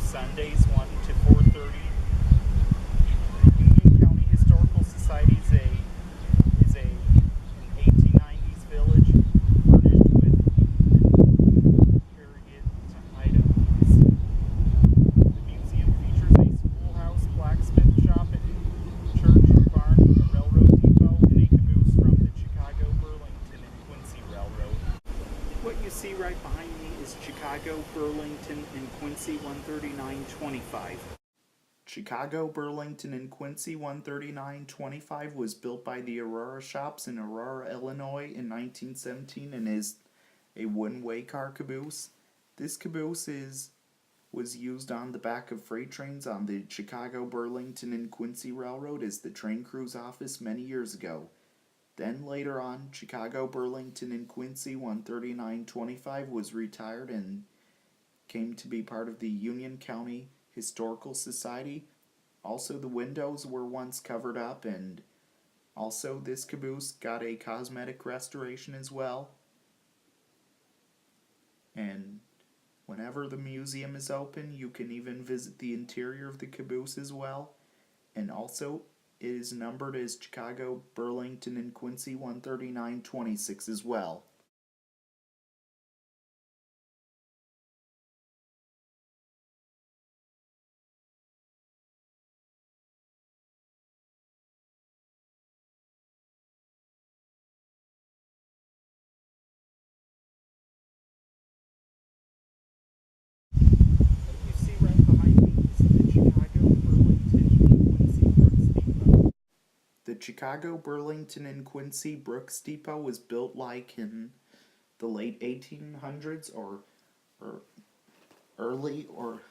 Sundays 1 to 4:30. The Union County Historical Society is an 1890s village furnished with surrogate items. The museum features a schoolhouse, blacksmith shop, and church, barn, a railroad depot, and a caboose from the Chicago, Burlington, and Quincy Railroad. What you see right behind me is Chicago, Burlington, and Quincy 13925. Chicago, Burlington, and Quincy 13925 was built by the Aurora Shops in Aurora, Illinois in 1917 and is a one-way car caboose. This caboose was used on the back of freight trains on the Chicago, Burlington, and Quincy Railroad as the train crew's office many years ago. Then later on, Chicago, Burlington, and Quincy 13925 was retired and came to be part of the Union County Historical Society. Also, the windows were once covered up, and also this caboose got a cosmetic restoration as well. And whenever the museum is open, you can even visit the interior of the caboose as well. And also, it is numbered as Chicago, Burlington, and Quincy 13926 as well. The Chicago, Burlington, and Quincy Brooks Depot was built like in the late 1800s or early or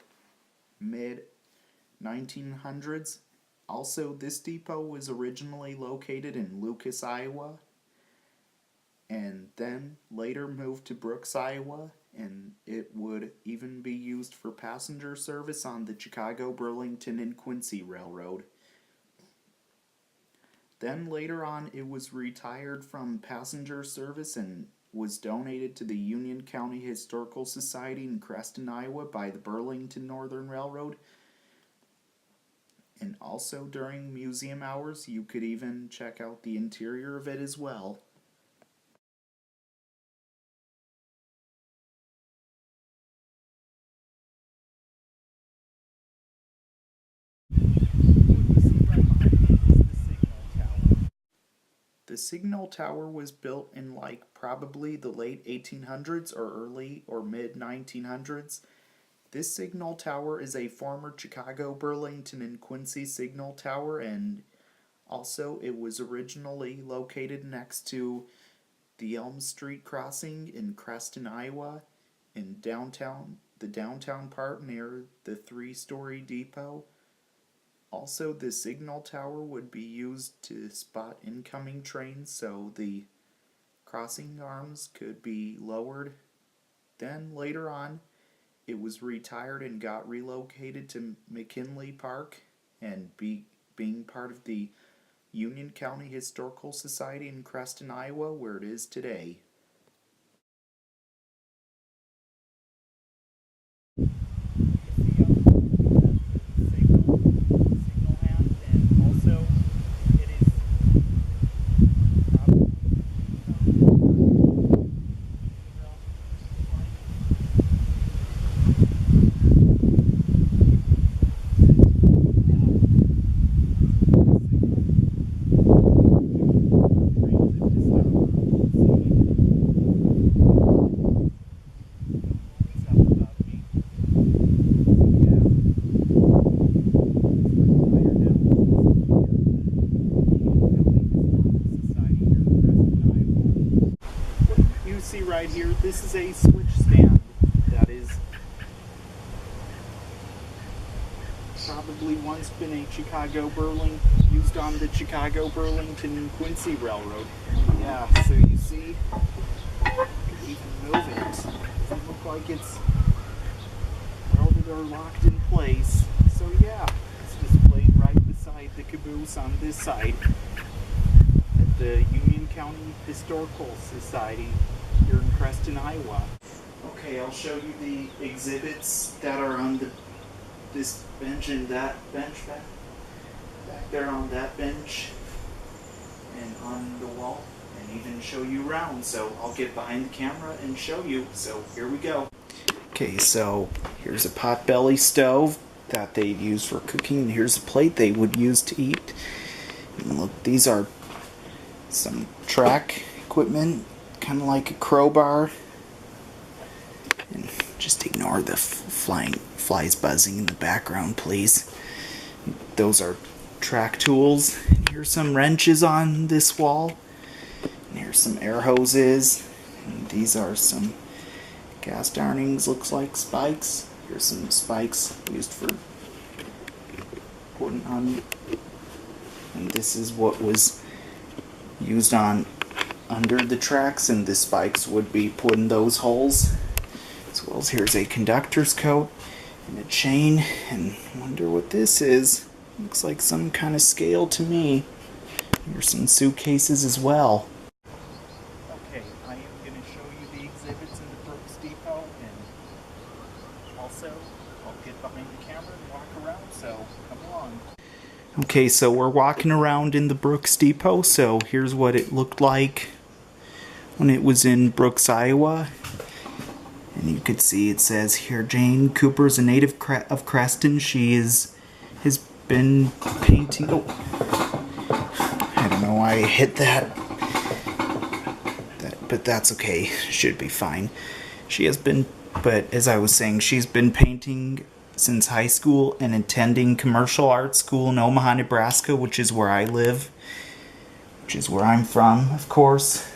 mid 1900s. Also, this depot was originally located in Lucas, Iowa, and then later moved to Brooks, Iowa, and it would even be used for passenger service on the Chicago, Burlington, and Quincy Railroad. Then later on, it was retired from passenger service and was donated to the Union County Historical Society in Creston, Iowa by the Burlington Northern Railroad. And also during museum hours, you could even check out the interior of it as well. The signal tower was built in probably the late 1800s or early or mid 1900s. This signal tower is a former Chicago, Burlington, and Quincy signal tower, and also it was originally located next to the Elm Street crossing in Creston, Iowa, in the downtown part near the three-story depot. Also, the signal tower would be used to spot incoming trains so the crossing arms could be lowered. Then, later on, it was retired and got relocated to McKinley Park and being part of the Union County Historical Society in Creston, Iowa, where it is today. See right here, this is a switch stand that is probably once been a used on the Chicago, Burlington, and Quincy Railroad. Yeah, so you see, you can move it. Doesn't look like it's welded or locked in place. So yeah, it's displayed right beside the caboose on this side at the Union County Historical Society here in Creston, Iowa. Okay, I'll show you the exhibits that are on the this bench and that bench back there on that bench and on the wall, and even show you around. So I'll get behind the camera and show you. So here we go. Okay, so here's a potbelly stove that they'd use for cooking, and here's a plate they would use to eat. And look, these are some track equipment, kind of like a crowbar. And just ignore the flies buzzing in the background, please. Those are track tools. And here's some wrenches on this wall. And here's some air hoses. And these are some gas darnings, looks like spikes. Here's some spikes used for putting on. And this is what was used on under the tracks, and the spikes would be put in those holes. As well as here's a conductor's coat and a chain, and I wonder what this is. Looks like some kind of scale to me. Here's some suitcases as well. Okay, I am going to show you the exhibits in the Brooks Depot, and also I'll get behind the camera and walk around, so come along. Okay, so we're walking around in the Brooks Depot, so here's what it looked like when it was in Brooks, Iowa. And you could see it says here, Jane Cooper is a native of Creston. She has been painting. Oh, I don't know why I hit that, but that's okay. Should be fine. She has been, but as I was saying, she's been painting since high school and attending commercial art school in Omaha, Nebraska, which is where I live, which is where I'm from, of course,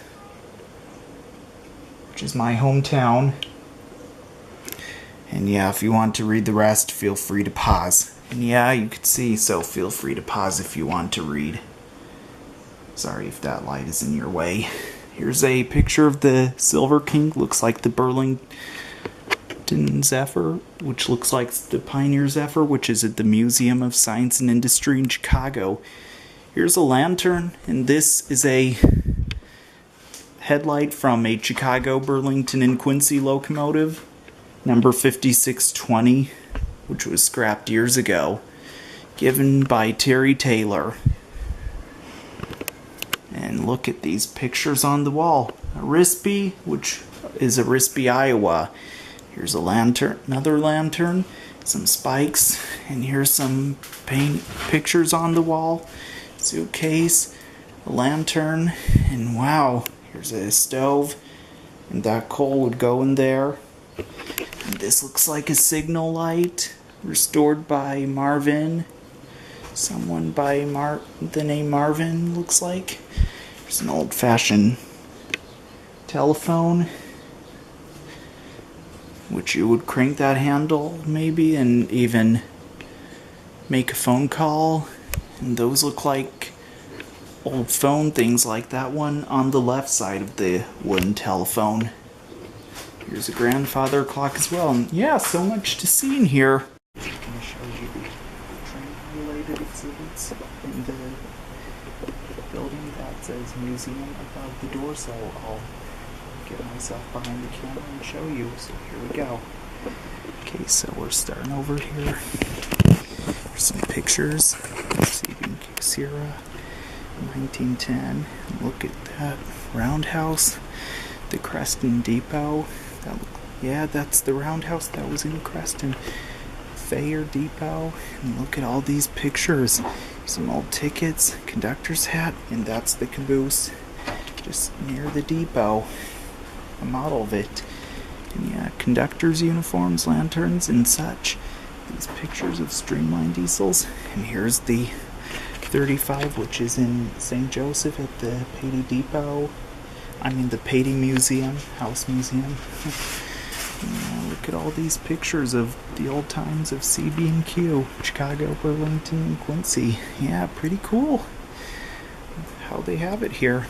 which is my hometown. And yeah, if you want to read the rest, feel free to pause. And yeah, you could see, so feel free to pause if you want to read. Sorry if that light is in your way. Here's a picture of the Silver King. Looks like the Burlington Zephyr, which looks like the Pioneer Zephyr, which is at the Museum of Science and Industry in Chicago. Here's a lantern, and this is a headlight from a Chicago, Burlington, and Quincy locomotive, number 5620, which was scrapped years ago, given by Terry Taylor. And look at these pictures on the wall. A Rispy, which is a Rispy, Iowa. Here's a lantern, another lantern, some spikes, and here's some paint pictures on the wall. Suitcase, a lantern, and wow, here's a stove, and that coal would go in there. And this looks like a signal light, restored by Marvin. Someone by the name Marvin, looks like. There's an old-fashioned telephone, which you would crank that handle, maybe, and even make a phone call. And those look like old phone things, like that one on the left side of the wooden telephone. Here's a grandfather clock as well. And yeah, so much to see in here. I'm going to show you the train-related exhibits in the building that says museum above the door, so I'll get myself behind the camera and show you. So here we go. Okay, so we're starting over here. Here's some pictures. Receiving Sierra, 1910. Look at that roundhouse. The Creston Depot. Yeah, that's the roundhouse that was in Creston. Thayer Depot. And look at all these pictures. Some old tickets, conductor's hat, and that's the caboose just near the depot. A model of it. And yeah, conductors' uniforms, lanterns, and such. These pictures of streamlined diesels. And here's the 35, which is in St. Joseph at the Patey Depot. I mean the Patey Museum, House Museum. Yeah, look at all these pictures of the old times of CB&Q, Chicago, Burlington, and Quincy. Yeah, pretty cool how they have it here.